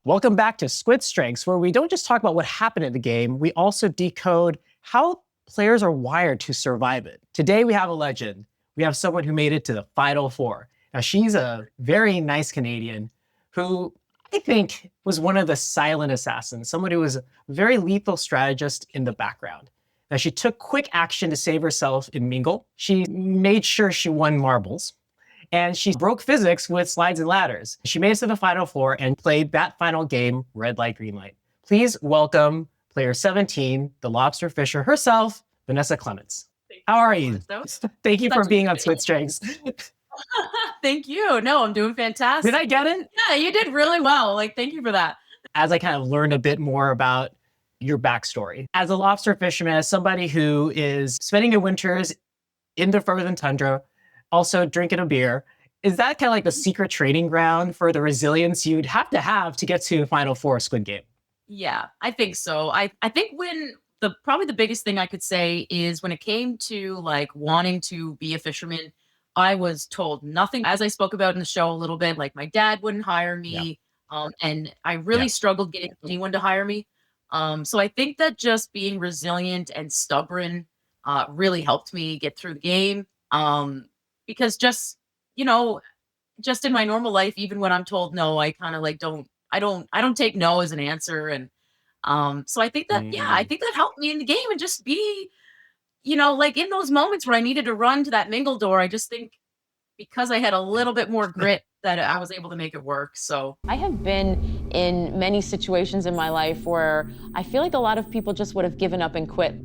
Welcome back to Squid Strengths, where we don't just talk about what happened in the game, we also decode how players are wired to survive it. Today we have a legend. We have someone who made it to the Final Four. Now she's a very nice Canadian who I think was one of the silent assassins, someone who was a very lethal strategist in the background. Now she took quick action to save herself in Mingle. She made sure she won marbles. And she broke physics with slides and ladders. She made it to the Final Four and played that final game, red light, green light. Please welcome player 17, the lobster fisher herself, Vanessa Clements. How are you? Thank you for being on Squid Strengths. Thank you. No, I'm doing fantastic. Did I get it? Yeah, you did really well. Thank you for that. As I kind of learned a bit more about your backstory, as a lobster fisherman, as somebody who is spending your winters in the frozen tundra, also drinking a beer, is that kind of like the secret training ground for the resilience you'd have to get to Final Four Squid Game? Yeah, I think so. I think when probably the biggest thing I could say is when it came to wanting to be a fisherman, I was told nothing. As I spoke about in the show a little bit, like my dad wouldn't hire me. And I really struggled getting anyone to hire me. So I think that just being resilient and stubborn really helped me get through the game. Because just in my normal life, even when I'm told no, I kind of I don't take no as an answer. And so I think that, I think that helped me in the game and just be, in those moments where I needed to run to that mingle door, I just think because I had a little bit more grit that I was able to make it work. So I have been in many situations in my life where I feel like a lot of people just would have given up and quit.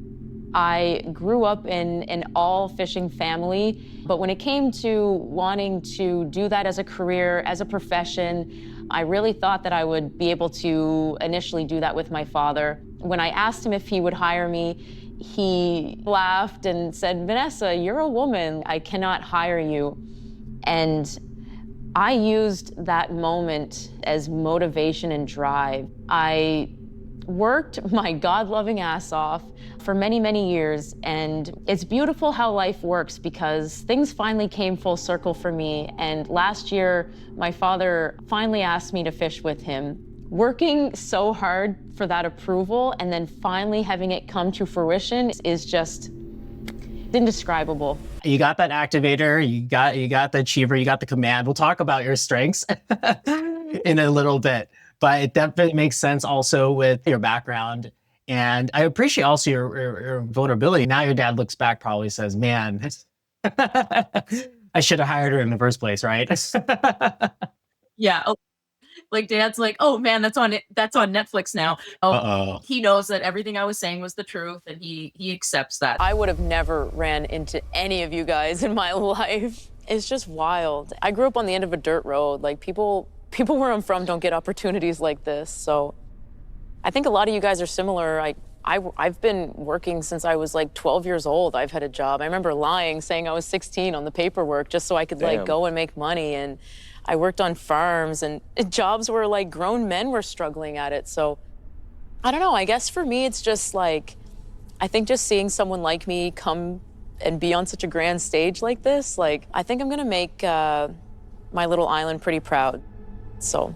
I grew up in an all fishing family, but when it came to wanting to do that as a career, as a profession, I really thought that I would be able to initially do that with my father. When I asked him if he would hire me, he laughed and said, "Vanessa, you're a woman. I cannot hire you." And I used that moment as motivation and drive. I worked my God-loving ass off for many, many years, and it's beautiful how life works because things finally came full circle for me. And last year, my father finally asked me to fish with him. Working so hard for that approval and then finally having it come to fruition is just indescribable. You got that activator, you got the achiever, you got the command. We'll talk about your strengths in a little bit. But it definitely makes sense also with your background. And I appreciate also your vulnerability. Now your dad looks back, probably says, man, I should have hired her in the first place, right? yeah. Dad's like, oh man, that's on Netflix now. He knows that everything I was saying was the truth and he accepts that. I would have never ran into any of you guys in my life. It's just wild. I grew up on the end of a dirt road. People where I'm from don't get opportunities like this. So I think a lot of you guys are similar. I've been working since I was 12 years old. I've had a job. I remember lying, saying I was 16 on the paperwork just so I could go and make money. And I worked on farms and jobs where grown men were struggling at it. So I don't know. I guess for me, it's just I think just seeing someone like me come and be on such a grand stage like this, I think I'm gonna make my little island pretty proud. So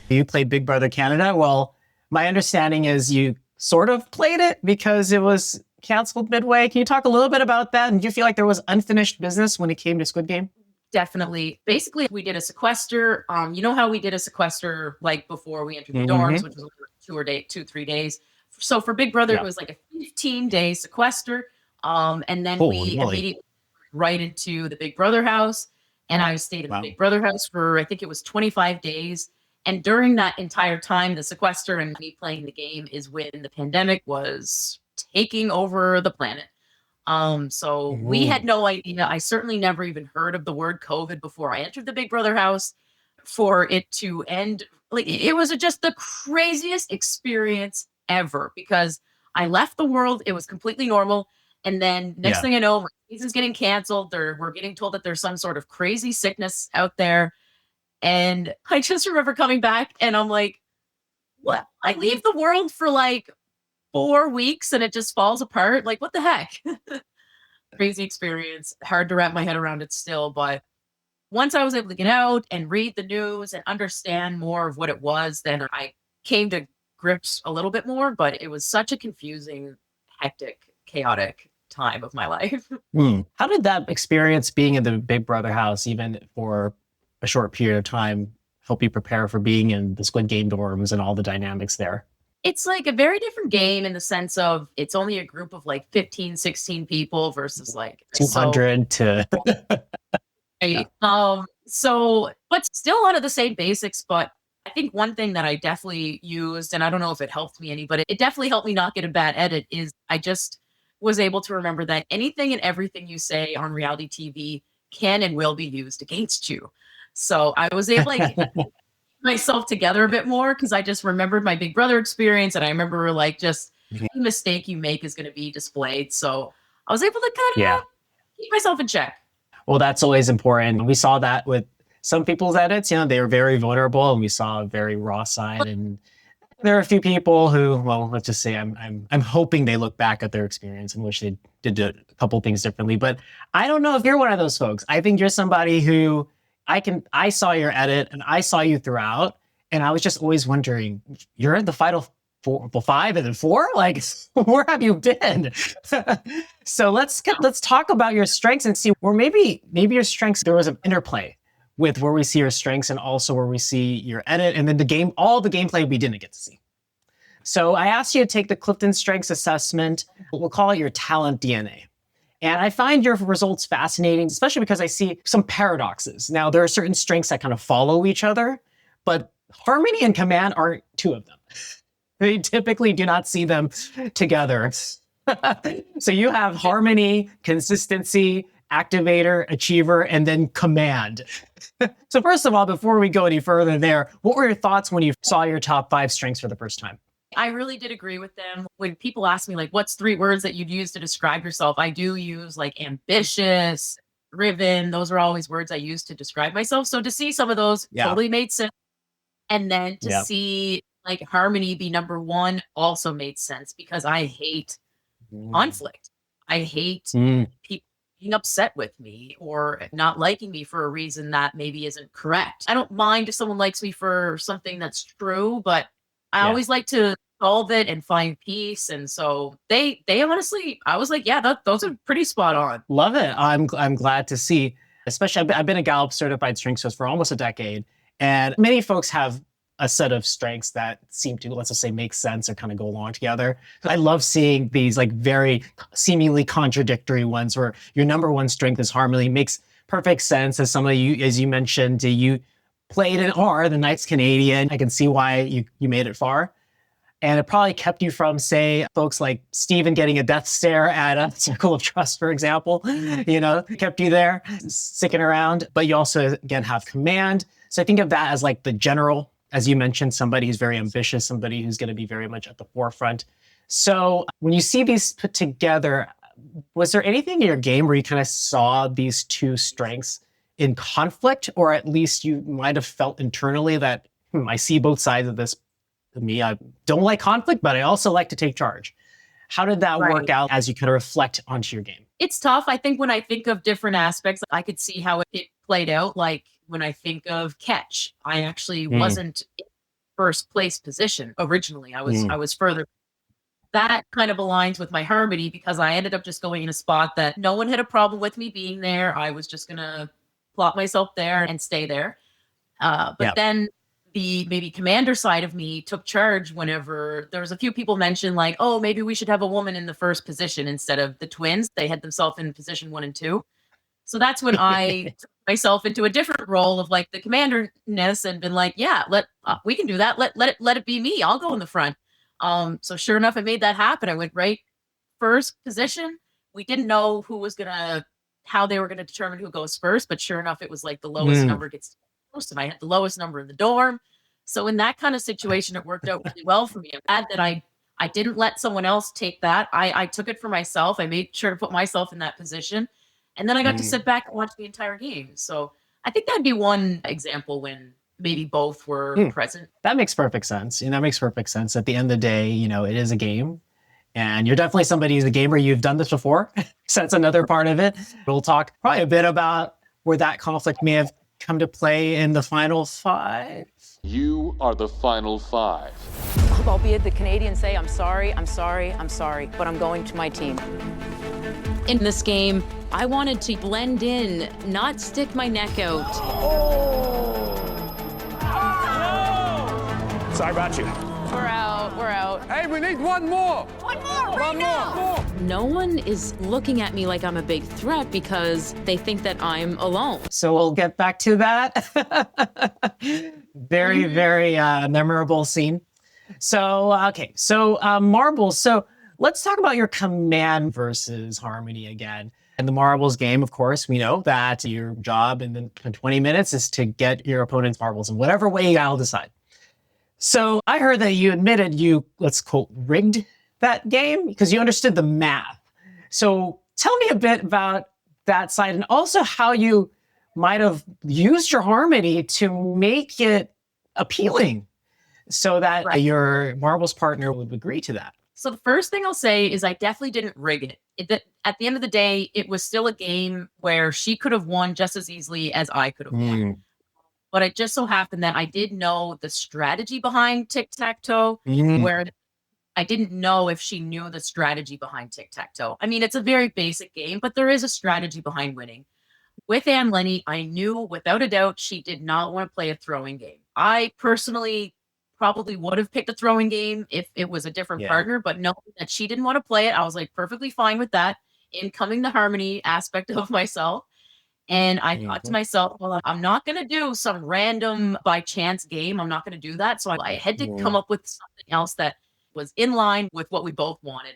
you played Big Brother Canada. Well, my understanding is you sort of played it because it was canceled midway. Can you talk a little bit about that? And do you feel like there was unfinished business when it came to Squid Game? Definitely. Basically, we did a sequester. You know how we did a sequester before we entered the dorms, which was 3 days. So for Big Brother, it was a 15-day sequester. And then we immediately right into the Big Brother house. And I stayed in the Big Brother house for, I think it was 25 days. And during that entire time, the sequester and me playing the game is when the pandemic was taking over the planet. So we had no idea. I certainly never even heard of the word COVID before I entered the Big Brother house. For it to end, it was just the craziest experience ever because I left the world. It was completely normal. And then next thing I know, my season's getting canceled. We're getting told that there's some sort of crazy sickness out there. And I just remember coming back and I'm like, what? I leave the world for 4 weeks and it just falls apart. What the heck? Crazy experience. Hard to wrap my head around it still, but once I was able to get out and read the news and understand more of what it was, then I came to grips a little bit more, but it was such a confusing, hectic, chaotic time of my life. How did that experience being in the Big Brother house, even for a short period of time, help you prepare for being in the Squid Game dorms and all the dynamics there? It's like a very different game in the sense of it's only a group of like 15, 16 people versus like 200 to... Right. But still a lot of the same basics. But I think one thing that I definitely used, and I don't know if it helped me any, but it definitely helped me not get a bad edit, is I just was able to remember that anything and everything you say on reality TV can and will be used against you. So I was able to like myself together a bit more because I just remembered my Big Brother experience, and I remember like just any mistake you make is going to be displayed. So I was able to kind of keep myself in check. Well, that's always important. We saw that with some people's edits. You know, they were very vulnerable, and we saw a very raw side. And there are a few people who, well, let's just say I'm hoping they look back at their experience and wish they did a couple things differently. But I don't know if you're one of those folks. I think you're somebody who I saw your edit and I saw you throughout, and I was just always wondering, you're in the final 5 and then 4? Like, where have you been? So let's talk about your strengths and see where maybe your strengths, there was an interplay with where we see your strengths and also where we see your edit, and then all the gameplay we didn't get to see. So I asked you to take the CliftonStrengths assessment. We'll call it your talent DNA. And I find your results fascinating, especially because I see some paradoxes. Now, there are certain strengths that kind of follow each other, but harmony and command are 2 of them. We typically do not see them together. So you have harmony, consistency, activator, achiever, and then command. So first of all, before we go any further there, what were your thoughts when you saw your top 5 strengths for the first time? I really did agree with them. When people ask me, like, what's 3 words that you'd use to describe yourself? I do use like ambitious, driven. Those are always words I use to describe myself. So to see some of those totally made sense. And then to see like harmony be number 1 also made sense because I hate conflict. I hate people being upset with me or not liking me for a reason that maybe isn't correct. I don't mind if someone likes me for something that's true, but I always like to solve it and find peace. And so they honestly, I was like, yeah, those are pretty spot on. Love it. I'm glad to see, especially I've been a Gallup certified strengths coach for almost a decade. And many folks have a set of strengths that seem to, let's just say, make sense or kind of go along together. I love seeing these like very seemingly contradictory ones where your number 1 strength is harmony. Makes perfect sense. As you mentioned, you played in R, the Knights Canadian. I can see why you made it far. And it probably kept you from, say, folks like Steven getting a death stare at a Circle of Trust, for example, kept you there, sticking around. But you also, again, have command. So I think of that as like the general, as you mentioned, somebody who's very ambitious, somebody who's going to be very much at the forefront. So when you see these put together, was there anything in your game where you kind of saw these 2 strengths in conflict, or at least you might have felt internally that, I see both sides of this. Me, I don't like conflict, but I also like to take charge. How did that work out as you kind of reflect onto your game? It's tough. I think when I think of different aspects, I could see how it played out. Like when I think of catch, I actually wasn't in first place position originally. I was further. That kind of aligns with my harmony because I ended up just going in a spot that no one had a problem with me being there. I was just gonna plot myself there and stay there. But then the maybe commander side of me took charge whenever there was a few people mentioned like, oh, maybe we should have a woman in the first position instead of the twins. They had themselves in position 1 and 2. So that's when I took myself into a different role of like the commander-ness and been like, yeah, we can do that. Let it be me. I'll go in the front. So sure enough, I made that happen. I went right first position. We didn't know how they were gonna determine who goes first, but sure enough, it was like the lowest number gets first, and I had the lowest number in the dorm. So in that kind of situation, it worked out really well for me. I'm glad that I didn't let someone else take that. I took it for myself. I made sure to put myself in that position, and then I got to sit back and watch the entire game. So I think that'd be one example when maybe both were present. That makes perfect sense. That makes perfect sense. At the end of the day, it is a game. And you're definitely somebody who's a gamer. You've done this before. So that's another part of it. We'll talk probably a bit about where that conflict may have come to play in the final 5? You are the final 5. Albeit the Canadians say, I'm sorry, but I'm going to my team. In this game, I wanted to blend in, not stick my neck out. Sorry about you. We're out. Hey, we need one more. One more. No one is looking at me like I'm a big threat because they think that I'm alone. So we'll get back to that. Very, very memorable scene. So, okay, so marbles. So let's talk about your command versus harmony again. In the marbles game, of course, we know that your job in the 20 minutes is to get your opponent's marbles in whatever way I'll decide. So I heard that you admitted you, let's quote, rigged that game because you understood the math. So tell me a bit about that side and also how you might have used your harmony to make it appealing so that your marbles partner would agree to that. So the first thing I'll say is I definitely didn't rig it. At the end of the day, it was still a game where she could have won just as easily as I could have won. But it just so happened that I did know the strategy behind tic-tac-toe, where I didn't know if she knew the strategy behind tic-tac-toe. I mean, it's a very basic game, but there is a strategy behind winning. With Anne Lenny, I knew without a doubt she did not want to play a throwing game. I personally probably would have picked a throwing game if it was a different partner, but knowing that she didn't want to play it, I was like perfectly fine with that, incoming the harmony aspect of myself. And I thought to myself, well, I'm not going to do some random by chance game. I'm not going to do that. So I had to come up with something else that was in line with what we both wanted.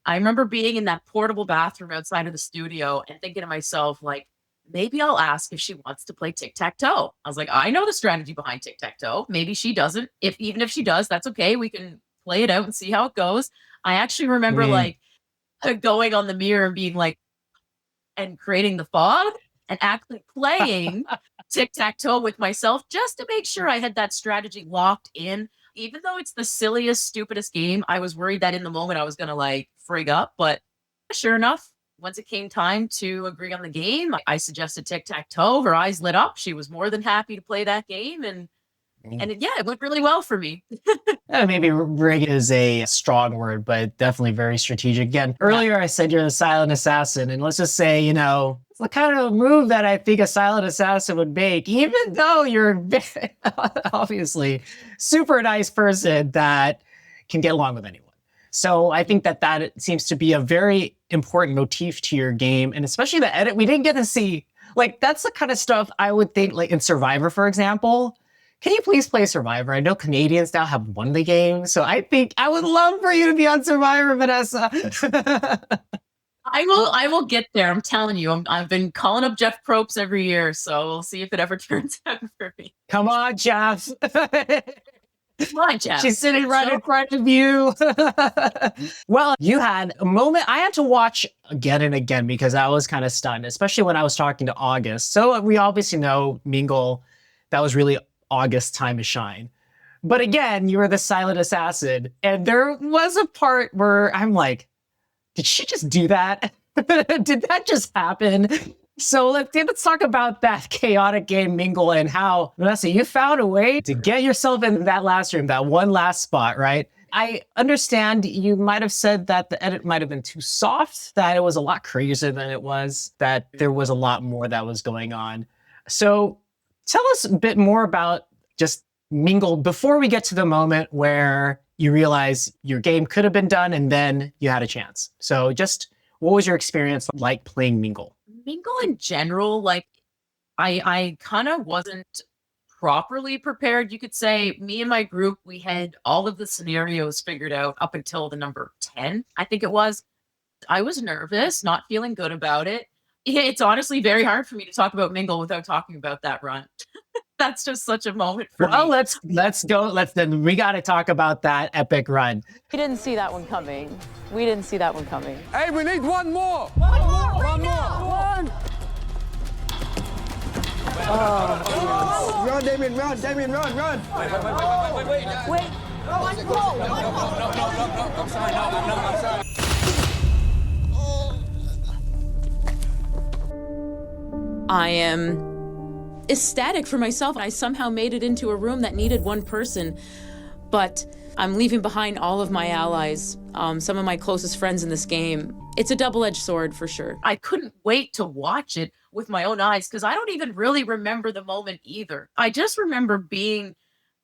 I remember being in that portable bathroom outside of the studio and thinking to myself, like, maybe I'll ask if she wants to play tic-tac-toe. I was like, I know the strategy behind tic-tac-toe. Maybe she doesn't. Even if she does, that's okay. We can play it out and see how it goes. I actually remember like going on the mirror and being like, and creating the fog and actually playing tic-tac-toe with myself just to make sure I had that strategy locked in. Even though it's the silliest, stupidest game, I was worried that in the moment I was going to like frig up. But sure enough, once it came time to agree on the game, I suggested tic-tac-toe. Her eyes lit up. She was more than happy to play that game. And it went really well for me. Maybe rig is a strong word, but definitely very strategic. Again, earlier I said you're the silent assassin. And let's just say, you know, it's the kind of move that I think a silent assassin would make, even though you're obviously super nice person that can get along with anyone. So I think that seems to be a very important motif to your game. And especially the edit, we didn't get to see, like, that's the kind of stuff I would think, like in Survivor, for example. Can you please play Survivor? I know Canadians now have won the game, so I think I would love for you to be on Survivor, Vanessa. I will get there. I'm telling you. I've been calling up Jeff Probst every year, so we'll see if it ever turns out for me. Come on, Jeff. Come on, Jeff. She's sitting right in front of you. Well, you had a moment. I had to watch again and again because I was kind of stunned, especially when I was talking to August. So we obviously know Mingle, that was really August's time to shine. But again, you were the silent assassin. And there was a part where I'm like, did she just do that? Did that just happen? So let's talk about that chaotic game Mingle and how, Vanessa, you found a way to get yourself in that last room, that one last spot, right? I understand you might have said that the edit might have been too soft, that it was a lot crazier than it was, that there was a lot more that was going on. So tell us a bit more about just Mingle before we get to the moment where you realize your game could have been done and then you had a chance. So just what was your experience like playing Mingle? Mingle in general, like I kind of wasn't properly prepared. You could say me and my group, we had all of the scenarios figured out up until the number 10, I think it was. I was nervous, not feeling good about it. It's honestly very hard for me to talk about Mingle without talking about that run. That's just such a moment for me. Well, let's go. We got to talk about that epic run. We didn't see that one coming. We didn't see that one coming. Hey, we need one more. One more. Run, Damien, run. Wait. One more. No. I'm sorry. I am ecstatic for myself. I somehow made it into a room that needed one person, but I'm leaving behind all of my allies, some of my closest friends in this game. It's a double-edged sword for sure. I couldn't wait to watch it with my own eyes because I don't even really remember the moment either. I just remember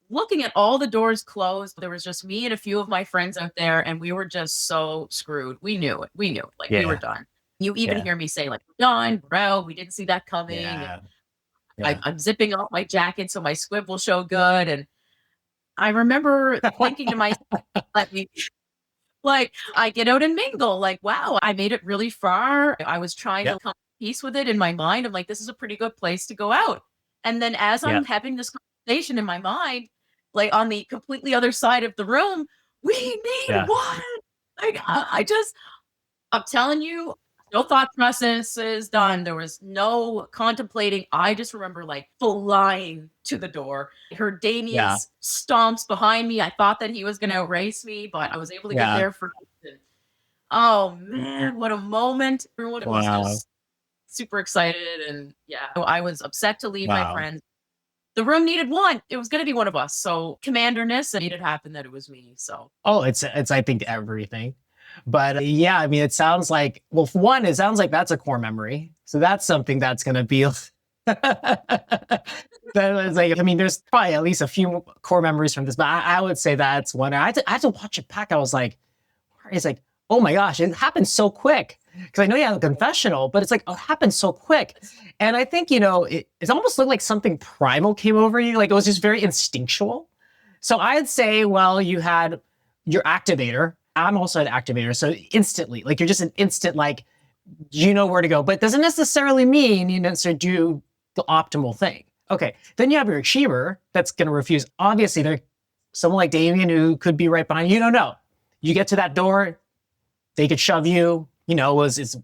looking at all the doors closed. There was just me and a few of my friends out there, and we were just so screwed. We knew it. Like, we were done. You even hear me say, like, we're done, bro. We didn't see that coming. Yeah. I'm zipping off my jacket so my squib will show good. And I remember thinking to myself, like, I get out and mingle. Like, wow, I made it really far. I was trying to come to peace with it in my mind. I'm like, this is a pretty good place to go out. And then as I'm having this conversation in my mind, like on the completely other side of the room, we need one. Like, I'm telling you, no thought process is done. There was no contemplating. I just remember like flying to the door. I heard Damien's stomps behind me. I thought that he was going to erase me, but I was able to get there for good. Oh man, what a moment. Everyone was just super excited. And I was upset to leave my friends. The room needed one. It was going to be one of us. So commanderness, and it had happened that it was me. So it's I think everything. But I mean, it sounds like, well, for one, it sounds like that's a core memory. So that's something that's going to be, that was like, I mean, there's probably at least a few core memories from this, but I would say that's one. I had to watch it back. I was like, it's like, oh my gosh, it happened so quick. Because I know you have a confessional, but it's like, it happened so quick. And I think, it almost looked like something primal came over you. Like it was just very instinctual. So I'd say, well, you had your activator. I'm also an activator. So instantly, like you're just an instant, like, you know where to go, but it doesn't necessarily mean you necessarily do the optimal thing. Okay. Then you have your achiever that's going to refuse. Obviously, there's someone like Damien who could be right behind you. You don't know. You get to that door, they could shove you, it's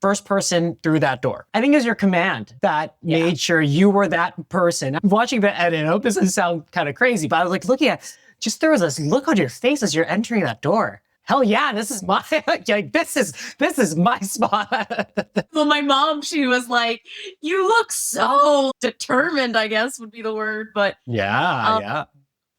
first person through that door. I think it was your command that made sure you were that person. I'm watching the edit. I hope this doesn't sound kind of crazy, but I was like looking at, just there was this look on your face as you're entering that door. Hell yeah, this is my this is my spot. Well, my mom, she was like, "You look so determined," I guess would be the word. But I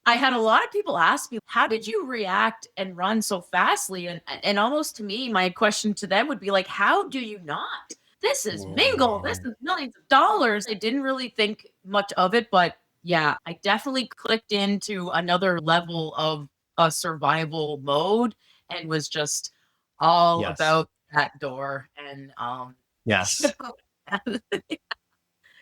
had a lot of people ask me, "How did you react and run so fastly?" And almost to me, my question to them would be like, "How do you not? This is Mingle. This is millions of dollars." I didn't really think much of it, but I definitely clicked into another level of a survival mode. And was just all about that door. And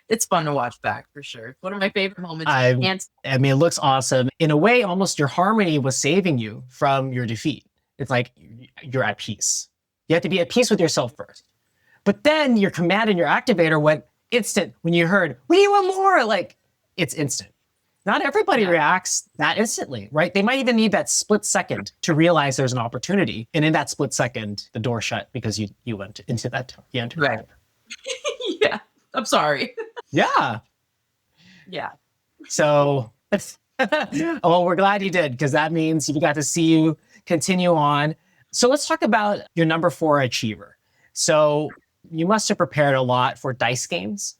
it's fun to watch back for sure. One of my favorite moments. I mean, it looks awesome. In a way, almost your harmony was saving you from your defeat. It's like you're at peace. You have to be at peace with yourself first. But then your command and your activator went instant when you heard, "We need one more." Like it's instant. Not everybody reacts that instantly, right? They might even need that split second to realize there's an opportunity. And in that split second, the door shut because you went into that door. You entered right. Yeah. I'm sorry. Yeah. Yeah. So, well, we're glad you did because that means we got to see you continue on. So let's talk about your number 4 achiever. So you must have prepared a lot for dice games.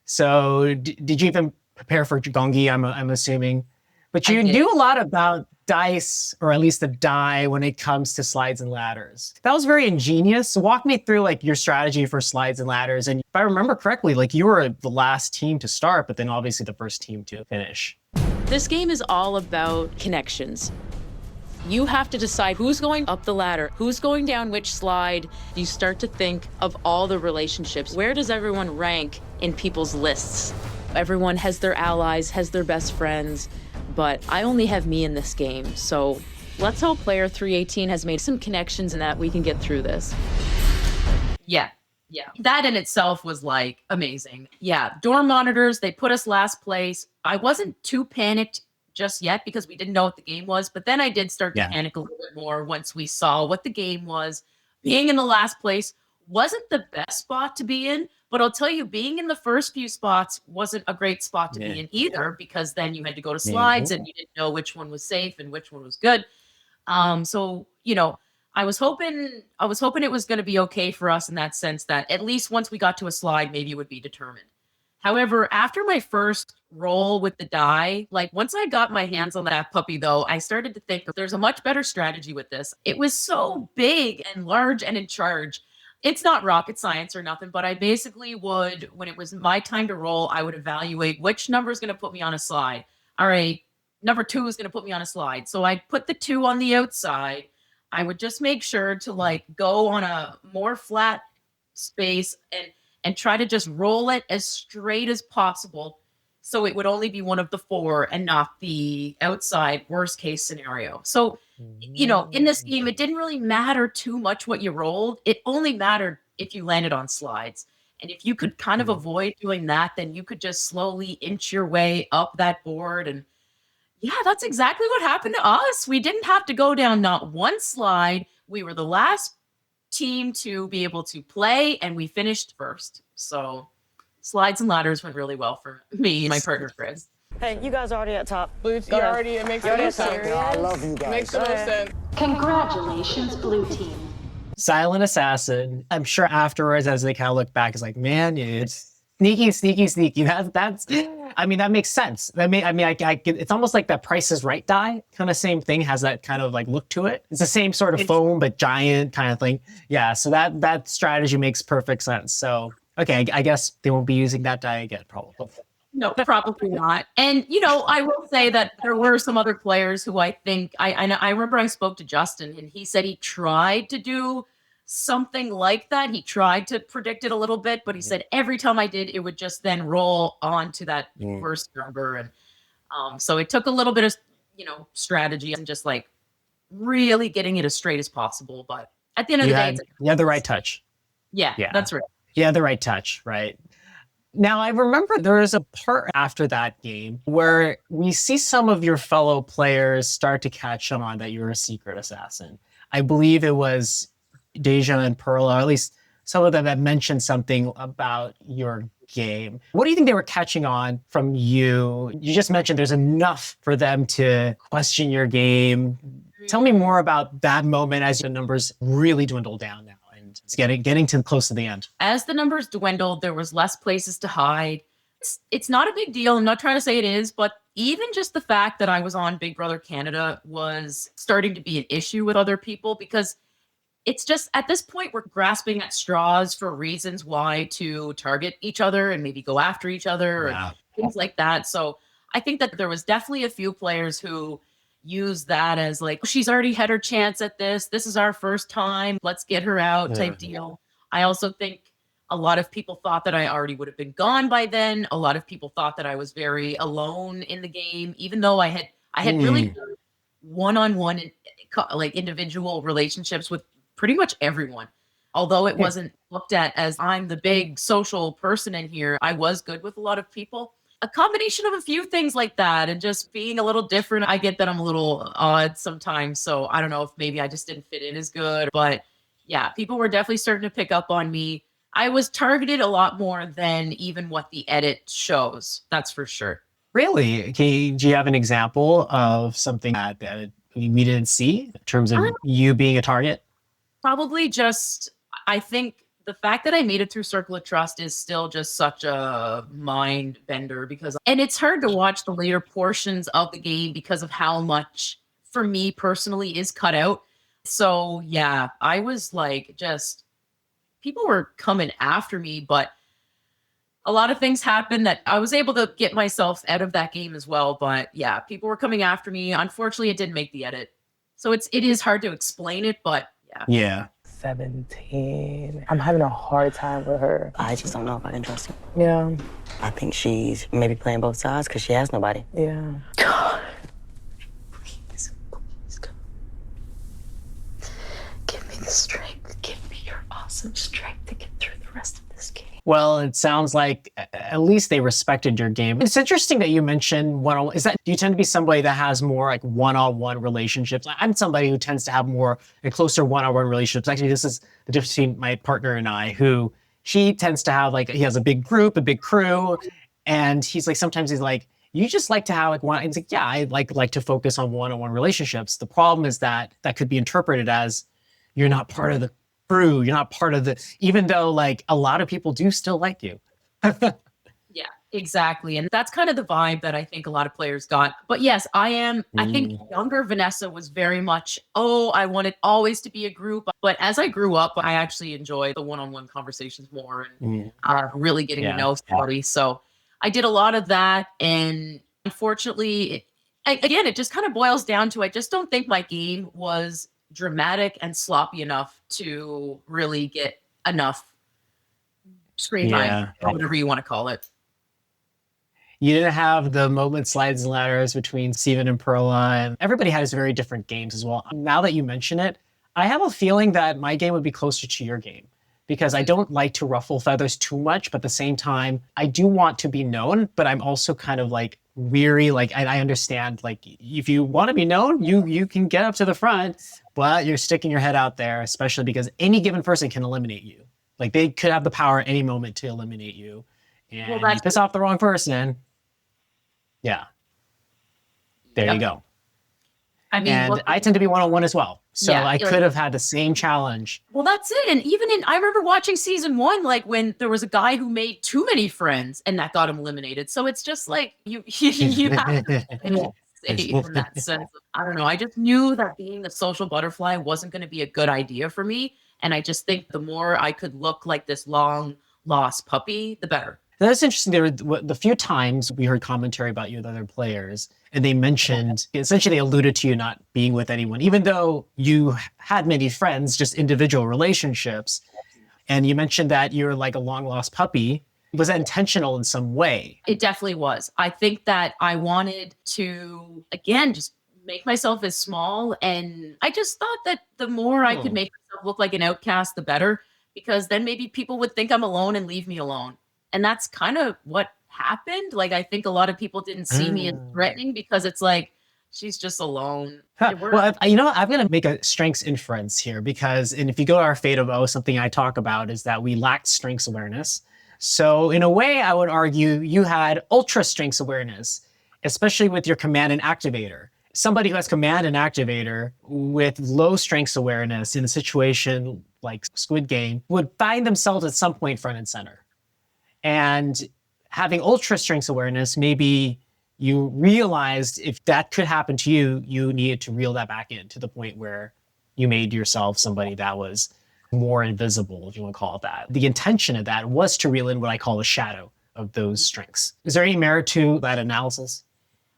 So did you even prepare for Gongi, I'm assuming. But you knew a lot about dice, or at least the die, when it comes to slides and ladders. That was very ingenious. So walk me through like your strategy for slides and ladders. And if I remember correctly, like you were the last team to start, but then obviously the first team to finish. This game is all about connections. You have to decide who's going up the ladder, who's going down which slide. You start to think of all the relationships. Where does everyone rank in people's lists? Everyone has their allies, has their best friends, but I only have me in this game. So let's hope player 318 has made some connections and that we can get through this. Yeah. That in itself was like amazing. Yeah, door monitors, they put us last place. I wasn't too panicked just yet because we didn't know what the game was, but then I did start to panic a little bit more once we saw what the game was. Being in the last place wasn't the best spot to be in, but I'll tell you, being in the first few spots wasn't a great spot to be in either, because then you had to go to slides and you didn't know which one was safe and which one was good. So, I was hoping it was going to be okay for us in that sense that at least once we got to a slide, maybe it would be determined. However, after my first roll with the die, like once I got my hands on that puppy, though, I started to think there's a much better strategy with this. It was so big and large and in charge. It's not rocket science or nothing, but I basically would, when it was my time to roll, I would evaluate which number is going to put me on a slide. All right, number 2 is going to put me on a slide. So I'd put the 2 on the outside. I would just make sure to like go on a more flat space and try to just roll it as straight as possible. So it would only be one of the 4 and not the outside worst case scenario. So, you know, in this game, it didn't really matter too much what you rolled. It only mattered if you landed on slides. And if you could kind of avoid doing that, then you could just slowly inch your way up that board. And yeah, that's exactly what happened to us. We didn't have to go down not one slide. We were the last team to be able to play, and we finished first. So slides and ladders went really well for me and my partner Chris. Hey, you guys are already at top. Blue, you already, it makes the most sense. I love you guys. Makes the most sense. Congratulations, Blue Team. Silent assassin. I'm sure afterwards, as they kind of look back, it's like, man, it's sneaky. That's. I mean, that makes sense. I get, it's almost like that Price is Right die, kind of same thing, has that kind of like look to it. It's the same sort of foam, but giant kind of thing. Yeah, so that strategy makes perfect sense. So, okay, I guess they won't be using that die again, probably. No, probably not. And, you know, I will say that there were some other players who I think, I remember I spoke to Justin and he said he tried to do something like that. He tried to predict it a little bit, but he said every time I did, it would just then roll onto that worst number. And so it took a little bit of, you know, strategy and just like really getting it as straight as possible. But at the end of the day, you had the right touch. Yeah, that's right. You had the right touch, right? Now, I remember there was a part after that game where we see some of your fellow players start to catch on that you're a secret assassin. I believe it was Deja and Pearl, or at least some of them had mentioned something about your game. What do you think they were catching on from you? You just mentioned there's enough for them to question your game. Tell me more about that moment as the numbers really dwindle down now. It's getting to close to the end. As the numbers dwindled, there was less places to hide. It's not a big deal. I'm not trying to say it is, but even just the fact that I was on Big Brother Canada was starting to be an issue with other people, because it's just at this point we're grasping at straws for reasons why to target each other and maybe go after each other and things like that. So I think that there was definitely a few players who use that as like, she's already had her chance at this. This is our first time. Let's get her out type deal. I also think a lot of people thought that I already would have been gone by then. A lot of people thought that I was very alone in the game, even though I had really good one-on-one like individual relationships with pretty much everyone. Although it wasn't looked at as I'm the big social person in here, I was good with a lot of people. A combination of a few things like that and just being a little different. I get that I'm a little odd sometimes. So I don't know if maybe I just didn't fit in as good. But yeah, people were definitely starting to pick up on me. I was targeted a lot more than even what the edit shows. That's for sure. Really? Okay, do you have an example of something that we didn't see in terms of you being a target? Probably just, I think, the fact that I made it through Circle of Trust is still just such a mind bender and it's hard to watch the later portions of the game because of how much, for me personally, is cut out. So yeah, I was like, just, people were coming after me, but a lot of things happened that I was able to get myself out of that game as well. But yeah, people were coming after me. Unfortunately, it didn't make the edit. So it is hard to explain it, but yeah. Yeah. 17. I'm having a hard time with her. I just don't know if I can trust her. Yeah. I think she's maybe playing both sides because she has nobody. Yeah. God. Please come. Give me the strength. Give me your awesome strength to get through the rest of this game. Well, it sounds like at least they respected your game. It's interesting that you mentioned one-on-one. Do you tend to be somebody that has more like one-on-one relationships? I'm somebody who tends to have more and closer one-on-one relationships. Actually, this is the difference between my partner and I, who she tends to have like, he has a big group, a big crew. And he's like, sometimes he's like, you just like to have like one, and it's like, yeah, I like to focus on one-on-one relationships. The problem is that could be interpreted as you're not part of the crew. You're not part of the, even though like a lot of people do still like you. Yeah. Exactly. And that's kind of the vibe that I think a lot of players got. But yes, I think younger Vanessa was very much, oh, I wanted always to be a group. But as I grew up, I actually enjoyed the one-on-one conversations more and really getting to know somebody. So I did a lot of that. And unfortunately, again, it just kind of boils down to, I just don't think my game was dramatic and sloppy enough to really get enough screen time, or whatever you want to call it. You didn't have the moment slides and ladders between Steven and Perla, and everybody has very different games as well. Now that you mention it, I have a feeling that my game would be closer to your game because I don't like to ruffle feathers too much, but at the same time, I do want to be known, but I'm also kind of like weary. Like I understand, like if you want to be known, you can get up to the front, but you're sticking your head out there, especially because any given person can eliminate you. Like they could have the power at any moment to eliminate you. And you piss off the wrong person. Yeah. There you go. I mean, and I tend to be one-on-one as well. So I could have had the same challenge. Well, that's it. And even I remember watching season 1, like when there was a guy who made too many friends and that got him eliminated. So it's just like you have to in that sense. I don't know. I just knew that being the social butterfly wasn't going to be a good idea for me. And I just think the more I could look like this long lost puppy, the better. That's interesting. There were the few times we heard commentary about you with other players, and they mentioned, essentially they alluded to you not being with anyone, even though you had many friends, just individual relationships. And you mentioned that you're like a long lost puppy. Was that intentional in some way? It definitely was. I think that I wanted to, again, just make myself as small. And I just thought that the more I could make myself look like an outcast, the better, because then maybe people would think I'm alone and leave me alone. And that's kind of what happened. Like, I think a lot of people didn't see me as threatening because it's like, she's just alone. Well, I'm going to make a strengths inference here because, and if you go to our Fate of O, something I talk about is that we lacked strengths awareness. So in a way, I would argue you had ultra strengths awareness, especially with your command and activator. Somebody who has command and activator with low strengths awareness in a situation like Squid Game would find themselves at some point front and center. And having ultra strengths awareness, maybe you realized if that could happen to you, you needed to reel that back in to the point where you made yourself somebody that was more invisible, if you want to call it that. The intention of that was to reel in what I call the shadow of those strengths. Is there any merit to that analysis?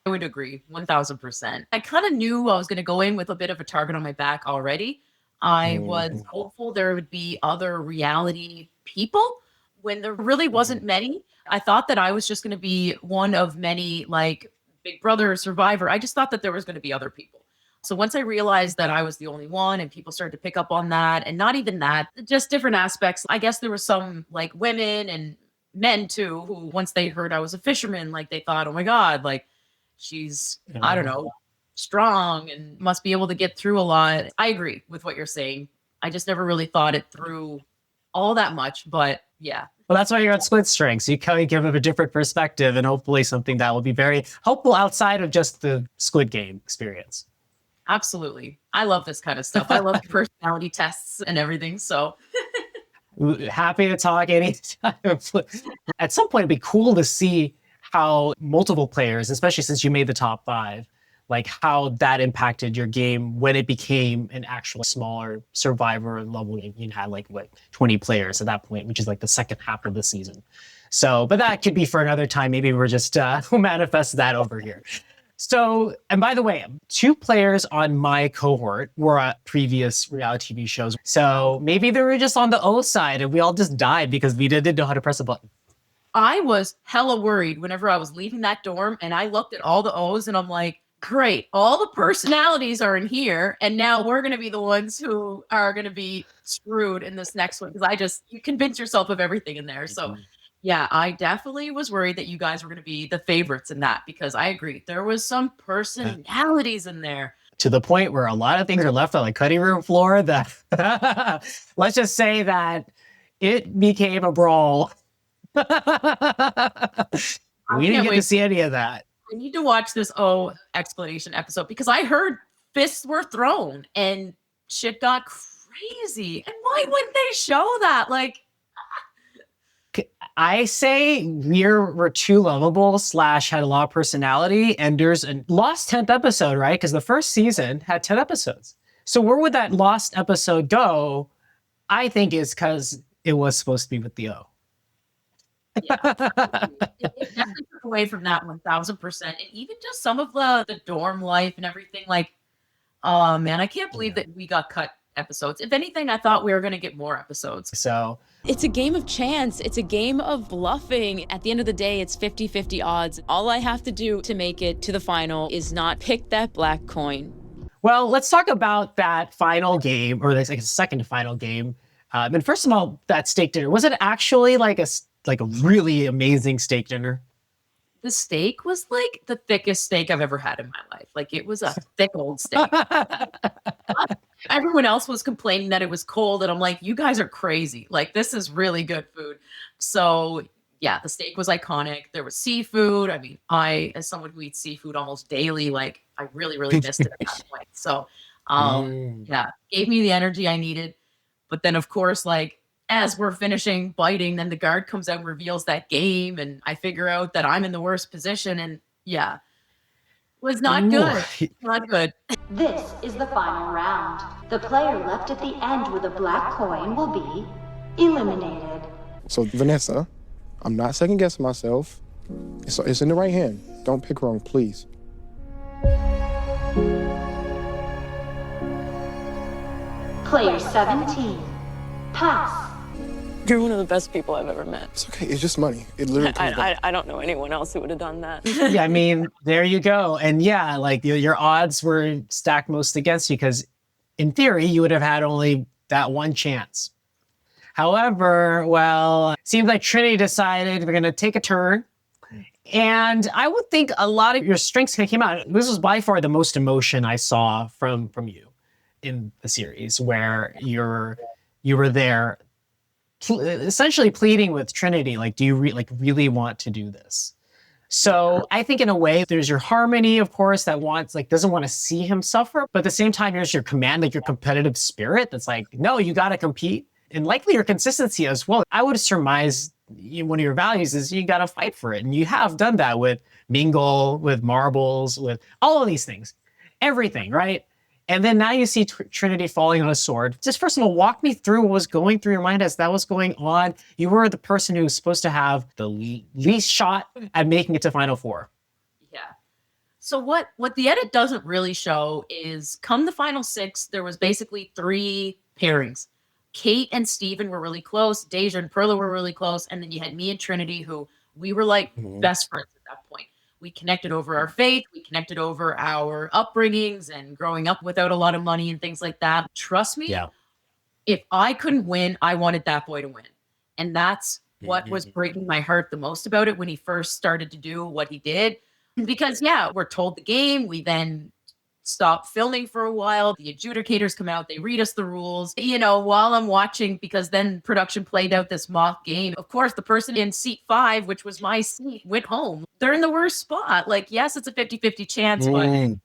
I would agree, 1000%. I kind of knew I was going to go in with a bit of a target on my back already. I was hopeful there would be other reality people when there really wasn't many. I thought that I was just going to be one of many, like Big Brother or Survivor. I just thought that there was going to be other people. So once I realized that I was the only one and people started to pick up on that, and not even that, just different aspects. I guess there were some like women and men too, who once they heard I was a fisherman, like they thought, oh my God, like she's, I don't know, strong and must be able to get through a lot. I agree with what you're saying. I just never really thought it through all that much, but yeah. Well, that's why you're at Squid Strengths. You kind of give them a different perspective and hopefully something that will be very helpful outside of just the Squid Game experience. Absolutely. I love this kind of stuff. I love personality tests and everything. So happy to talk anytime. At some point, it'd be cool to see how multiple players, especially since you made the top 5, like how that impacted your game when it became an actual smaller Survivor level game. You had like 20 players at that point, which is like the second half of the season. So, but that could be for another time. Maybe we're just we'll manifest that over here. So, and by the way, 2 players on my cohort were at previous reality TV shows. So maybe they were just on the O side and we all just died because we didn't know how to press a button. I was hella worried whenever I was leaving that dorm and I looked at all the O's and I'm like, great, all the personalities are in here. And now we're going to be the ones who are going to be screwed in this next one. Because you convince yourself of everything in there. So yeah, I definitely was worried that you guys were going to be the favorites in that, because I agree. There was some personalities in there. To the point where a lot of things are left on the cutting room floor that, let's just say that it became a brawl. We didn't get to see any of that. I need to watch this explanation episode because I heard fists were thrown and shit got crazy. And why wouldn't they show that? Like, I say we're too lovable / had a lot of personality, and there's a lost 10th episode, right? Because the first season had 10 episodes. So where would that lost episode go? I think is because it was supposed to be with the O. Yeah. It definitely took away from that 1000%. And even just some of the dorm life and everything, like, oh man, I can't believe that we got cut episodes. If anything, I thought we were going to get more episodes. So It's a game of chance. It's a game of bluffing. At the end of the day, it's 50-50 odds. All I have to do to make it to the final is not pick that black coin. well, let's talk about that final game, or like a second final game. And first of all, that steak dinner, was it actually like a really amazing steak dinner? The steak was like the thickest steak I've ever had in my life. Like, it was a thick old steak. Everyone else was complaining that it was cold, and I'm like, you guys are crazy. Like, this is really good food. So yeah, the steak was iconic. There was seafood. I mean, as someone who eats seafood almost daily, like, I really, really missed it at that point. So yeah, gave me the energy I needed. But then, of course, like, as we're finishing biting, then the guard comes out and reveals that game, and I figure out that I'm in the worst position, and yeah, was not good. Not good. This is the final round. The player left at the end with a black coin will be eliminated. So, Vanessa, I'm not second guessing myself. It's in the right hand. Don't pick wrong, please. Player 17. Pass. You're one of the best people I've ever met. It's okay, it's just money. It literally comes down. I don't know anyone else who would have done that. Yeah, I mean, there you go. And yeah, like your odds were stacked most against you because in theory, you would have had only that one chance. However, well, it seems like Trinity decided we're going to take a turn. And I would think a lot of your strengths came out. This was by far the most emotion I saw from you in the series, where you were there essentially pleading with Trinity, like, do you really want to do this? So I think in a way there's your harmony, of course, that doesn't want to see him suffer, but at the same time there's your command, like your competitive spirit that's like, no, you got to compete, and likely your consistency as well. I would surmise one of your values is you got to fight for it, and you have done that with Mingle, with Marbles, with all of these things, everything, right? And then now you see Trinity falling on a sword. Just first of all, walk me through what was going through your mind as that was going on. You were the person who was supposed to have the least shot at making it to Final Four. Yeah. So what the edit doesn't really show is come the final 6, there was basically 3 pairings. Kate and Steven were really close. Deja and Perla were really close. And then you had me and Trinity, who we were like best friends at that point. We connected over our faith. We connected over our upbringings and growing up without a lot of money and things like that. Trust me, if I couldn't win, I wanted that boy to win. And that's what was breaking my heart the most about it when he first started to do what he did. Because, yeah, we're told the game. We then stop filming for a while. The adjudicators come out. They read us the rules, while I'm watching, because then production played out this mock game. Of course, the person in seat 5, which was my seat, went home. They're in the worst spot. Like, yes, it's a 50-50 chance, but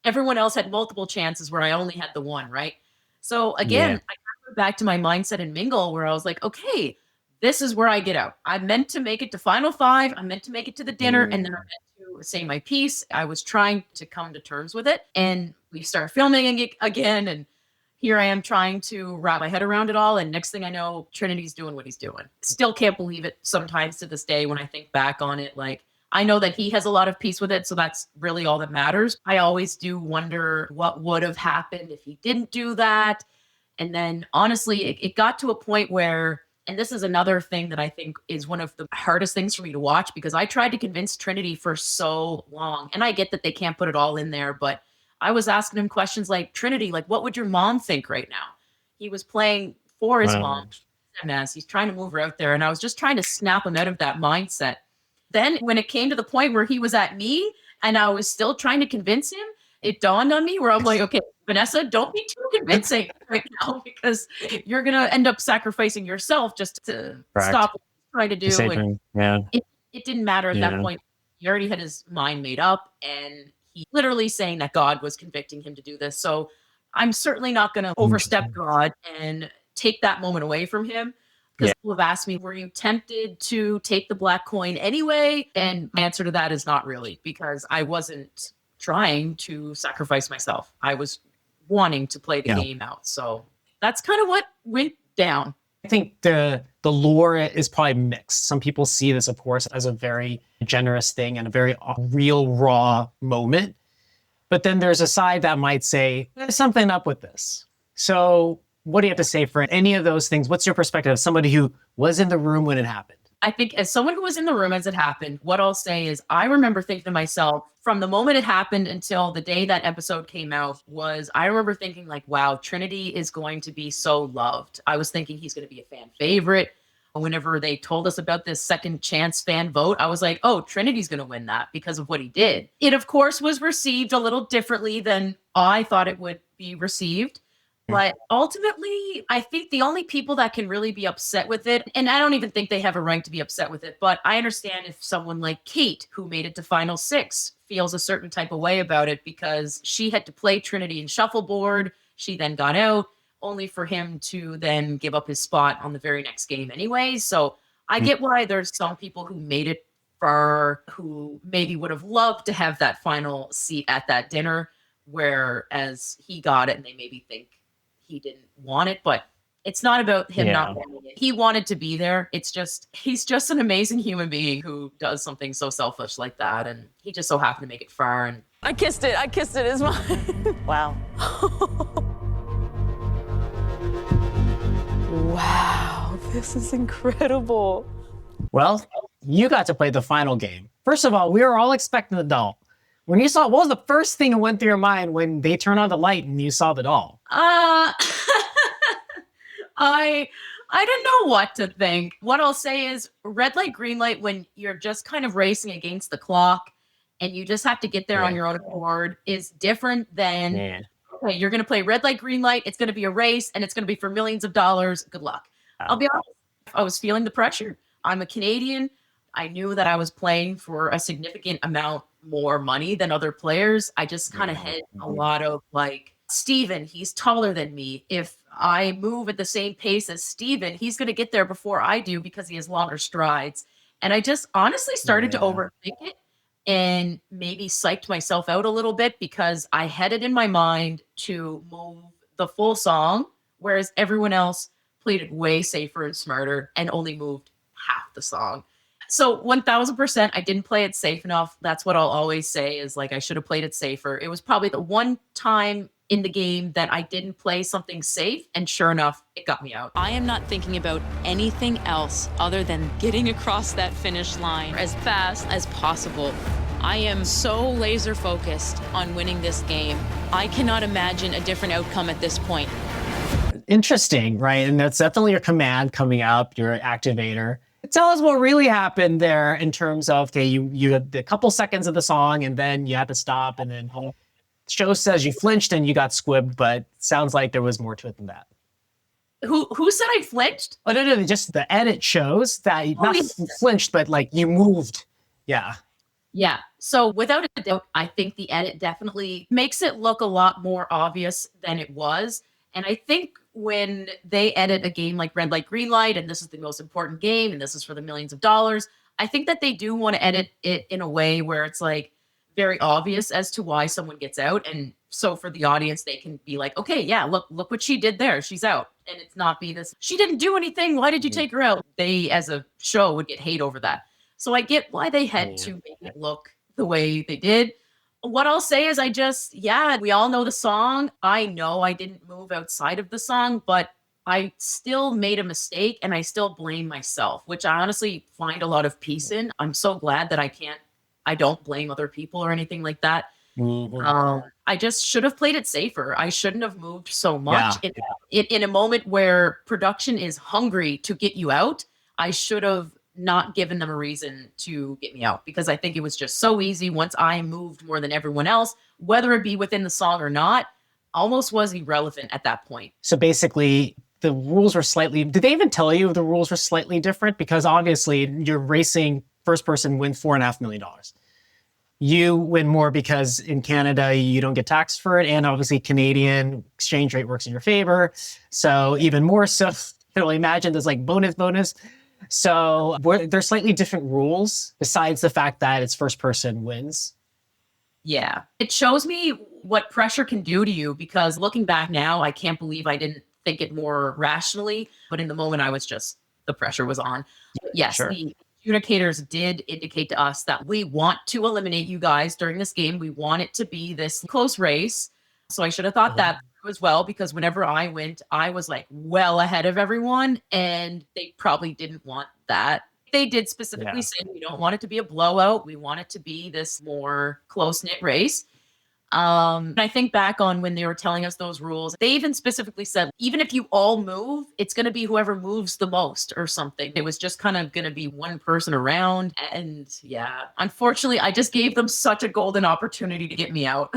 everyone else had multiple chances where I only had the one, right? So again, I got back to my mindset in Mingle where I was like, okay, this is where I get out. I'm meant to make it to Final 5. I'm meant to make it to the dinner, and then I'm meant to say my piece. I was trying to come to terms with it, and we start filming again, and here I am trying to wrap my head around it all, and next thing I know, Trinity's doing what he's doing. Still can't believe it sometimes to this day when I think back on it. Like, I know that he has a lot of peace with it, so that's really all that matters. I always do wonder what would have happened if he didn't do that. And then honestly, it got to a point where, and this is another thing that I think is one of the hardest things for me to watch, because I tried to convince Trinity for so long. And I get that they can't put it all in there, but I was asking him questions like, Trinity, like, what would your mom think right now? He was playing for his mom. He's trying to move her out there. And I was just trying to snap him out of that mindset. Then when it came to the point where he was at me and I was still trying to convince him, it dawned on me where I'm like, okay, Vanessa, don't be too convincing right now, because you're going to end up sacrificing yourself just to stop what he's trying to do. And it didn't matter at that point. He already had his mind made up, and he literally saying that God was convicting him to do this. So I'm certainly not going to overstep God and take that moment away from him. Because people have asked me, were you tempted to take the black coin anyway? And my answer to that is not really, because I wasn't trying to sacrifice myself. I was wanting to play the game out. So that's kind of what went down. I think the lore is probably mixed. Some people see this, of course, as a very generous thing and a very real, raw moment. But then there's a side that might say, there's something up with this. So what do you have to say for any of those things? What's your perspective as somebody who was in the room when it happened? I think as someone who was in the room as it happened, what I'll say is I remember thinking to myself from the moment it happened until the day that episode came out I remember thinking like, wow, Trinity is going to be so loved. I was thinking he's going to be a fan favorite. Whenever they told us about this second chance fan vote, I was like, oh, Trinity's going to win that because of what he did. It, of course, was received a little differently than I thought it would be received. But ultimately, I think the only people that can really be upset with it, and I don't even think they have a right to be upset with it, but I understand if someone like Kate, who made it to Final 6, feels a certain type of way about it because she had to play Trinity in shuffleboard. She then got out, only for him to then give up his spot on the very next game anyway. So I get why there's some people who made it far, who maybe would have loved to have that final seat at that dinner, whereas he got it and they maybe think he didn't want it, but it's not about him not wanting it. He wanted to be there. It's just, he's just an amazing human being who does something so selfish like that. And he just so happened to make it far. And I kissed it. It's mine. Wow. Wow, this is incredible. Well, you got to play the final game. First of all, we were all expecting the doll. When you saw, what was the first thing that went through your mind when they turned on the light and you saw the doll? I don't know what to think. What I'll say is red light, green light, when you're just kind of racing against the clock and you just have to get there on your own accord, is different than, okay, you're going to play red light, green light. It's going to be a race and it's going to be for millions of dollars. Good luck. I'll be honest. I was feeling the pressure. I'm a Canadian. I knew that I was playing for a significant amount more money than other players. I just kind of had a lot of like, Steven, he's taller than me. If I move at the same pace as Steven, he's going to get there before I do because he has longer strides. And I just honestly started to overthink it and maybe psyched myself out a little bit because I had it in my mind to move the full song, whereas everyone else played it way safer and smarter and only moved half the song. So 1000%, I didn't play it safe enough. That's what I'll always say is like, I should have played it safer. It was probably the one time in the game that I didn't play something safe. And sure enough, it got me out. I am not thinking about anything else other than getting across that finish line as fast as possible. I am so laser focused on winning this game. I cannot imagine a different outcome at this point. Interesting, right? And that's definitely your command coming up, your activator. Tell us what really happened there in terms of, okay, you had a couple seconds of the song and then you had to stop and then the show says you flinched and you got squibbed, but it sounds like there was more to it than that. Who said I flinched? Oh, no, just the edit shows that you not flinched, but like you moved. Yeah. Yeah. So without a doubt, I think the edit definitely makes it look a lot more obvious than it was. And I think when they edit a game like Red Light, Green Light, and this is the most important game, and this is for the millions of dollars, I think that they do want to edit it in a way where it's like very obvious as to why someone gets out. And so for the audience, they can be like, okay, yeah, look what she did there. She's out. And it's not be this, she didn't do anything. Why did you take her out? They, as a show, would get hate over that. So I get why they had to make it look the way they did. What I'll say is we all know the song. I know I didn't move outside of the song, but I still made a mistake and I still blame myself, which I honestly find a lot of peace in. I'm so glad that I don't blame other people or anything like that. I just should have played it safer. I shouldn't have moved so much. In a moment where production is hungry to get you out, I should have not given them a reason to get me out because I think it was just so easy once I moved more than everyone else, whether it be within the song or not, almost was irrelevant at that point. So basically the rules were did they even tell you the rules were slightly different? Because obviously you're racing first person win $4.5 million. You win more because in Canada, you don't get taxed for it. And obviously Canadian exchange rate works in your favor. So even more so, can only imagine there's like bonus. So there's slightly different rules besides the fact that it's first person wins. Yeah. It shows me what pressure can do to you, because looking back now, I can't believe I didn't think it more rationally. But in the moment, the pressure was on. Yes, Sure. the adjudicators did indicate to us that we want to eliminate you guys during this game. We want it to be this close race. So I should have thought that as well, because whenever I went, I was like well ahead of everyone, and they probably didn't want that. They did specifically say we don't want it to be a blowout. We want it to be this more close-knit race. And I think back on when they were telling us those rules, they even specifically said, even if you all move, it's going to be whoever moves the most or something. It was just kind of going to be one person around. And yeah, unfortunately, I just gave them such a golden opportunity to get me out.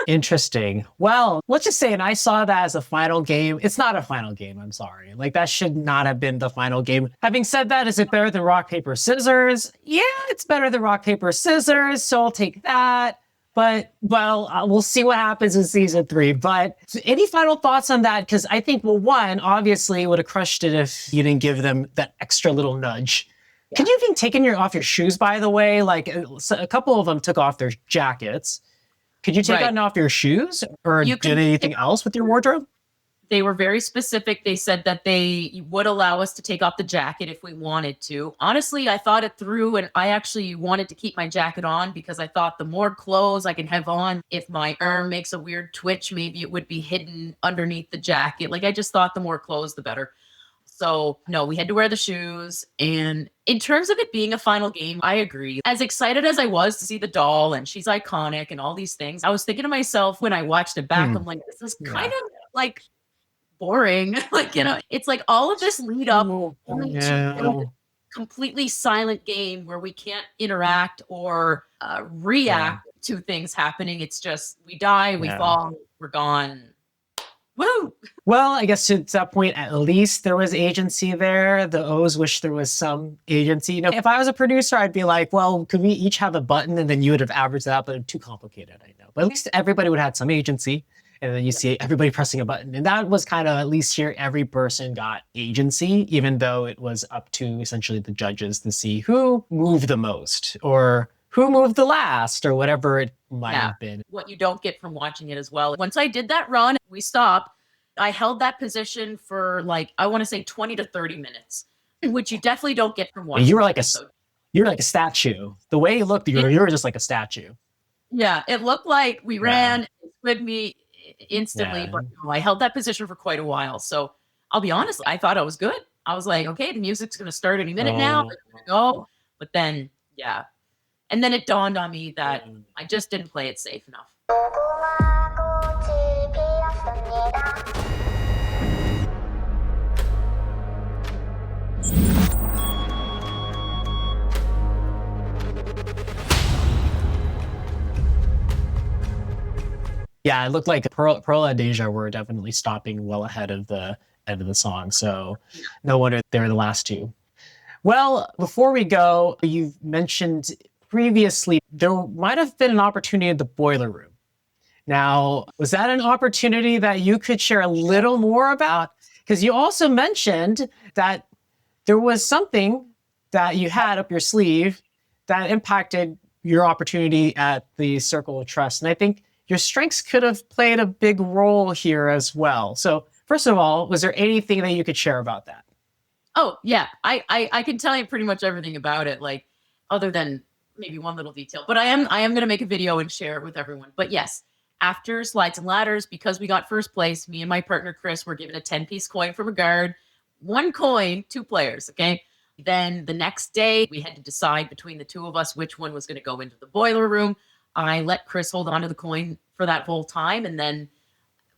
Interesting. Well, let's just say, and I saw that as a final game. It's not a final game. I'm sorry. Like, that should not have been the final game. Having said that, is it better than rock, paper, scissors? Yeah, it's better than rock, paper, scissors. So I'll take that. But, well, we'll see what happens in season 3. But any final thoughts on that? Because I think, well, one, obviously would have crushed it if you didn't give them that extra little nudge. Yeah. Could you have even taken off your shoes, by the way? Like, a couple of them took off their jackets. Could you take off your shoes, or did anything else with your wardrobe? They were very specific. They said that they would allow us to take off the jacket if we wanted to. Honestly, I thought it through, and I actually wanted to keep my jacket on because I thought the more clothes I can have on, if my arm makes a weird twitch, maybe it would be hidden underneath the jacket. Like, I just thought the more clothes, the better. So no, we had to wear the shoes. And in terms of it being a final game, I agree. As excited as I was to see the doll, and she's iconic and all these things, I was thinking to myself when I watched it back, I'm like, this is kind of like boring. Like, it's like all of this lead up only to a completely silent game where we can't interact or react to things happening. It's just, we die, we fall, we're gone. Woo! Well, I guess to that point, at least there was agency there. The O's wish there was some agency. If I was a producer, I'd be like, well, could we each have a button? And then you would have averaged that out, but it's too complicated, I know. But at least everybody would have had some agency. And then you see everybody pressing a button. And that was kind of, at least here, every person got agency, even though it was up to essentially the judges to see who moved the most or who moved the last or whatever it might have been. What you don't get from watching it as well. Once I did that run, we stopped. I held that position for I want to say 20 to 30 minutes, which you definitely don't get from watching. You were like a statue. The way you looked, you were just like a statue. Yeah, it looked like we ran, it squid me instantly, but no, I held that position for quite a while. So I'll be honest, I thought I was good. I was like, okay, the music's going to start any minute now. Let's go. But then, and then it dawned on me that I just didn't play it safe enough. Yeah, it looked like Pearl and Deja were definitely stopping well ahead of the end of the song. So no wonder they're the last two. Well, before we go, you mentioned previously there might have been an opportunity at the boiler room. Now, was that an opportunity that you could share a little more about? Because you also mentioned that there was something that you had up your sleeve that impacted your opportunity at the Circle of Trust. And I think your strengths could have played a big role here as well. So first of all, was there anything that you could share about that? Oh, yeah. I can tell you pretty much everything about it, other than maybe one little detail. But I am going to make a video and share it with everyone. But yes, after Slides and Ladders, because we got first place, me and my partner Chris were given a 10-piece coin from a guard. 1 coin, 2 players, okay? Then the next day, we had to decide between the 2 of us which one was going to go into the boiler room. I let Chris hold on to the coin for that whole time. And then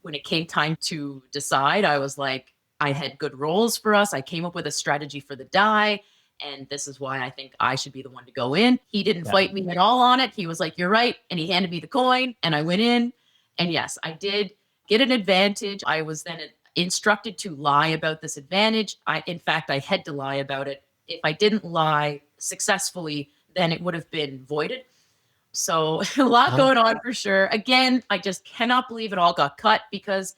when it came time to decide, I was like, I had good rolls for us. I came up with a strategy for the die. And this is why I think I should be the one to go in. He didn't fight me at all on it. He was like, you're right. And he handed me the coin and I went in. And yes, I did get an advantage. I was then instructed to lie about this advantage. In fact, I had to lie about it. If I didn't lie successfully, then it would have been voided. So a lot going on for sure. Again, I just cannot believe it all got cut because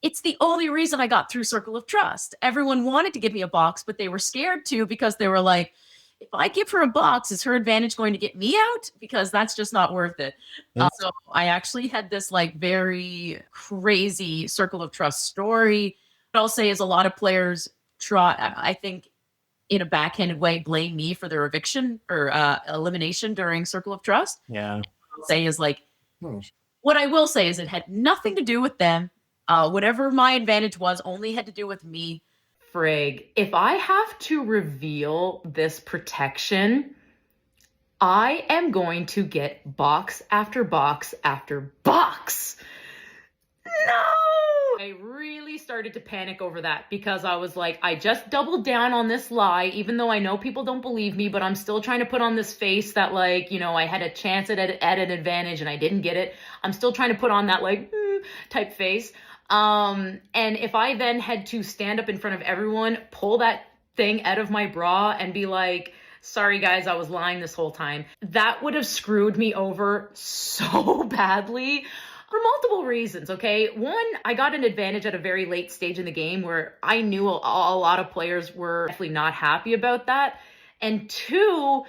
it's the only reason I got through Circle of Trust. Everyone wanted to give me a box, but they were scared to because they were like, if I give her a box, is her advantage going to get me out? Because that's just not worth it. So I actually had this like very crazy Circle of Trust story. What I'll say is a lot of players try, I think, in a backhanded way, blame me for their eviction or elimination during Circle of Trust. Yeah. What I'll say is like, what I will say is it had nothing to do with them. Whatever my advantage was only had to do with me. Frig, if I have to reveal this protection, I am going to get box after box after box. No! I really started to panic over that because I was like, I just doubled down on this lie, even though I know people don't believe me, but I'm still trying to put on this face that like, you know, I had a chance at an advantage and I didn't get it. I'm still trying to put on that like type face. And if I then had to stand up in front of everyone, pull that thing out of my bra and be like, sorry guys, I was lying this whole time, that would have screwed me over so badly. For multiple reasons, okay? One, I got an advantage at a very late stage in the game where I knew a lot of players were definitely not happy about that. And two,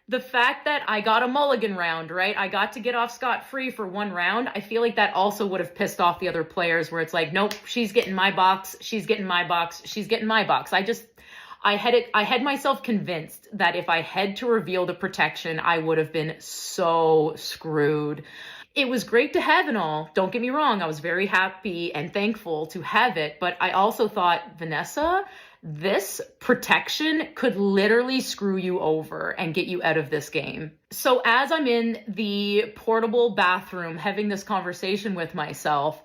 the fact that I got a mulligan round, right? I got to get off scot-free for one round. I feel like that also would have pissed off the other players where it's like, nope, she's getting my box, she's getting my box, she's getting my box. I had myself convinced that if I had to reveal the protection, I would have been so screwed. It was great to have and all. Don't get me wrong. I was very happy and thankful to have it. But I also thought, Vanessa, this protection could literally screw you over and get you out of this game. So as I'm in the portable bathroom having this conversation with myself,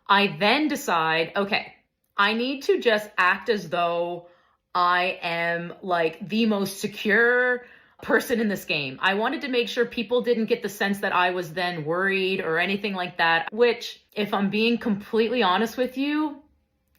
I then decide, okay, I need to just act as though I am like the most secure person in this game. I wanted to make sure people didn't get the sense that I was then worried or anything like that, which, if I'm being completely honest with you,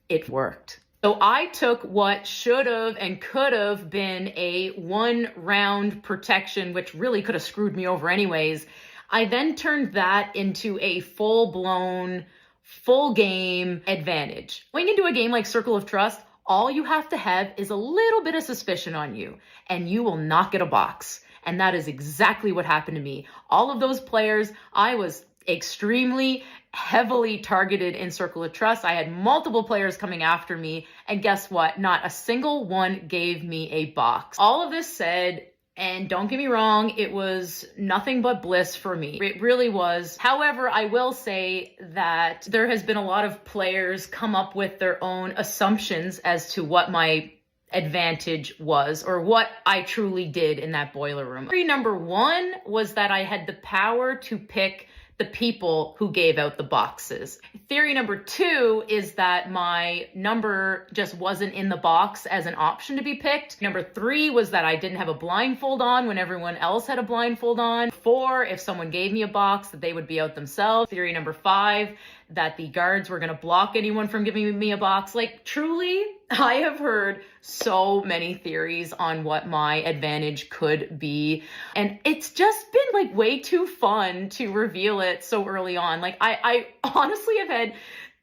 it worked. So I took what should have and could have been a 1 round protection, which really could have screwed me over anyways. I then turned that into a full-blown, full game advantage. Going into a game like Circle of Trust, all you have to have is a little bit of suspicion on you, and you will not get a box. And that is exactly what happened to me. All of those players, I was extremely heavily targeted in Circle of Trust. I had multiple players coming after me, and guess what? Not a single one gave me a box. All of this said, and don't get me wrong, it was nothing but bliss for me. It really was. However, I will say that there has been a lot of players come up with their own assumptions as to what my advantage was or what I truly did in that boiler room. Theory number 1 was that I had the power to pick the people who gave out the boxes. Theory number 2 is that my number just wasn't in the box as an option to be picked. Number 3 was that I didn't have a blindfold on when everyone else had a blindfold on. 4, if someone gave me a box, that they would be out themselves. Theory number 5, that the guards were gonna block anyone from giving me a box. Like, truly, I have heard so many theories on what my advantage could be. And it's just been like way too fun to reveal it so early on. Like I honestly have had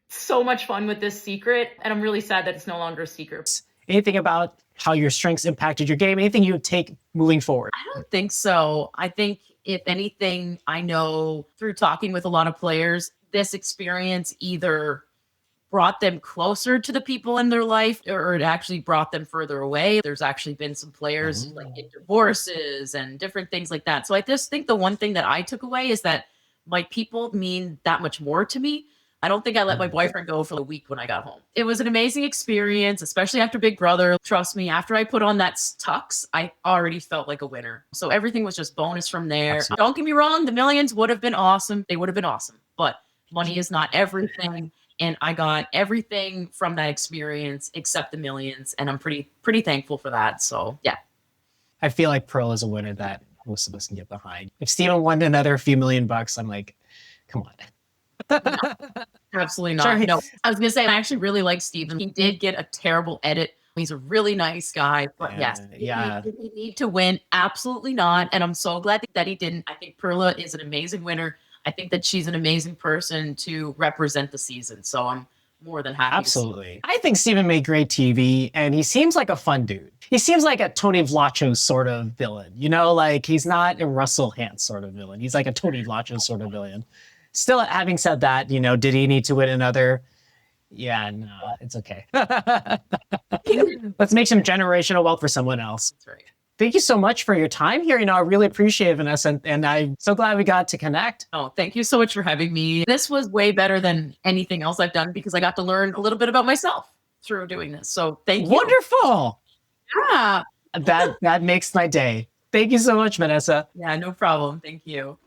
so much fun with this secret, and I'm really sad that it's no longer a secret. Anything about how your strengths impacted your game? Anything you would take moving forward? I don't think so. I think if anything, I know through talking with a lot of players, this experience either brought them closer to the people in their life or it actually brought them further away. There's actually been some players like get divorces and different things like that. So I just think the one thing that I took away is that my people mean that much more to me. I don't think I let my boyfriend go for a week when I got home. It was an amazing experience, especially after Big Brother. Trust me, after I put on that tux, I already felt like a winner. So everything was just bonus from there. Absolutely. Don't get me wrong, the millions would have been awesome. They would have been awesome, but money is not everything. And I got everything from that experience except the millions. And I'm pretty thankful for that. So yeah. I feel like Pearl is a winner that most of us can get behind. If Steven won another few $1,000,000, I'm like, come on. No, absolutely not. Sure. No, I was gonna say I actually really like Steven. He did get a terrible edit. He's a really nice guy, but yes, did he need to win? Absolutely not. And I'm so glad that he didn't. I think Perla is an amazing winner. I think that she's an amazing person to represent the season. So I'm more than happy. Absolutely. I think Steven made great TV, and he seems like a fun dude. He seems like a Tony Vlacho sort of villain. You know, like he's not a Russell Hantz sort of villain. He's like a Tony Vlacho sort of villain. Still, having said that, you know, did he need to win another? Yeah, no, it's okay. Let's make some generational wealth for someone else. That's right. Thank you so much for your time here. You know, I really appreciate it, Vanessa, and I'm so glad we got to connect. Oh, thank you so much for having me. This was way better than anything else I've done because I got to learn a little bit about myself through doing this. So thank you. Wonderful. Yeah. That makes my day. Thank you so much, Vanessa. Yeah, no problem. Thank you.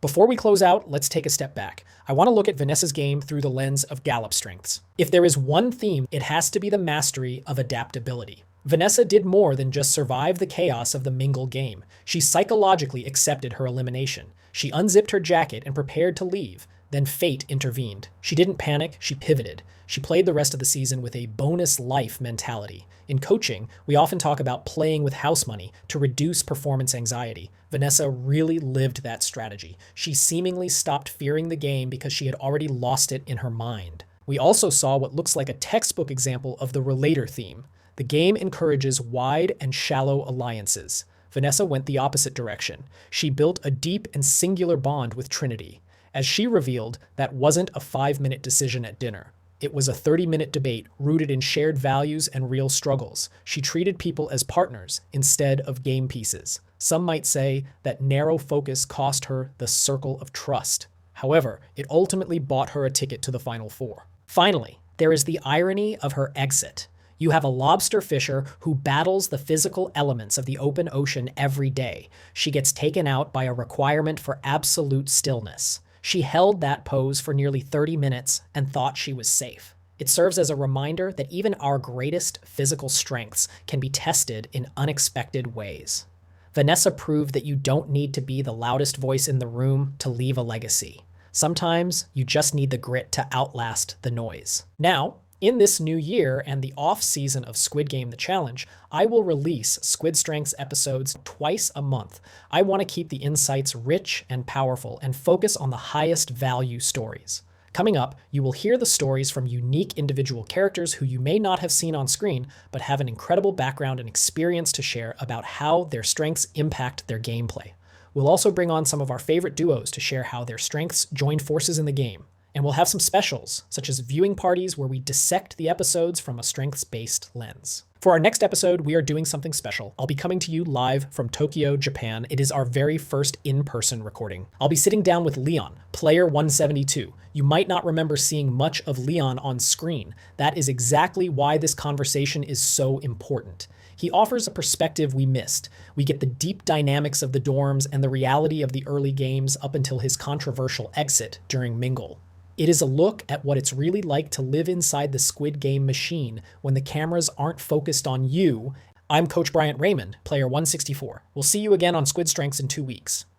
Before we close out, let's take a step back. I want to look at Vanessa's game through the lens of Gallup strengths. If there is one theme, it has to be the mastery of adaptability. Vanessa did more than just survive the chaos of the mingle game. She psychologically accepted her elimination. She unzipped her jacket and prepared to leave. Then fate intervened. She didn't panic, she pivoted. She played the rest of the season with a bonus life mentality. In coaching, we often talk about playing with house money to reduce performance anxiety. Vanessa really lived that strategy. She seemingly stopped fearing the game because she had already lost it in her mind. We also saw what looks like a textbook example of the relator theme. The game encourages wide and shallow alliances. Vanessa went the opposite direction. She built a deep and singular bond with Trinity. As she revealed, that wasn't a 5-minute decision at dinner. It was a 30-minute debate rooted in shared values and real struggles. She treated people as partners instead of game pieces. Some might say that narrow focus cost her the circle of trust. However, it ultimately bought her a ticket to the Final Four. Finally, there is the irony of her exit. You have a lobster fisher who battles the physical elements of the open ocean every day. She gets taken out by a requirement for absolute stillness. She held that pose for nearly 30 minutes and thought she was safe. It serves as a reminder that even our greatest physical strengths can be tested in unexpected ways. Vanessa proved that you don't need to be the loudest voice in the room to leave a legacy. Sometimes you just need the grit to outlast the noise. Now, in this new year and the off-season of Squid Game The Challenge, I will release Squid Strengths episodes twice a month. I want to keep the insights rich and powerful and focus on the highest value stories. Coming up, you will hear the stories from unique individual characters who you may not have seen on screen, but have an incredible background and experience to share about how their strengths impact their gameplay. We'll also bring on some of our favorite duos to share how their strengths joined forces in the game. And we'll have some specials, such as viewing parties where we dissect the episodes from a strengths-based lens. For our next episode, we are doing something special. I'll be coming to you live from Tokyo, Japan. It is our very first in-person recording. I'll be sitting down with Leon, player 172. You might not remember seeing much of Leon on screen. That is exactly why this conversation is so important. He offers a perspective we missed. We get the deep dynamics of the dorms and the reality of the early games up until his controversial exit during Mingle. It is a look at what it's really like to live inside the Squid Game machine when the cameras aren't focused on you. I'm Coach Bryant Raymond, player 164. We'll see you again on Squid Strengths in 2 weeks.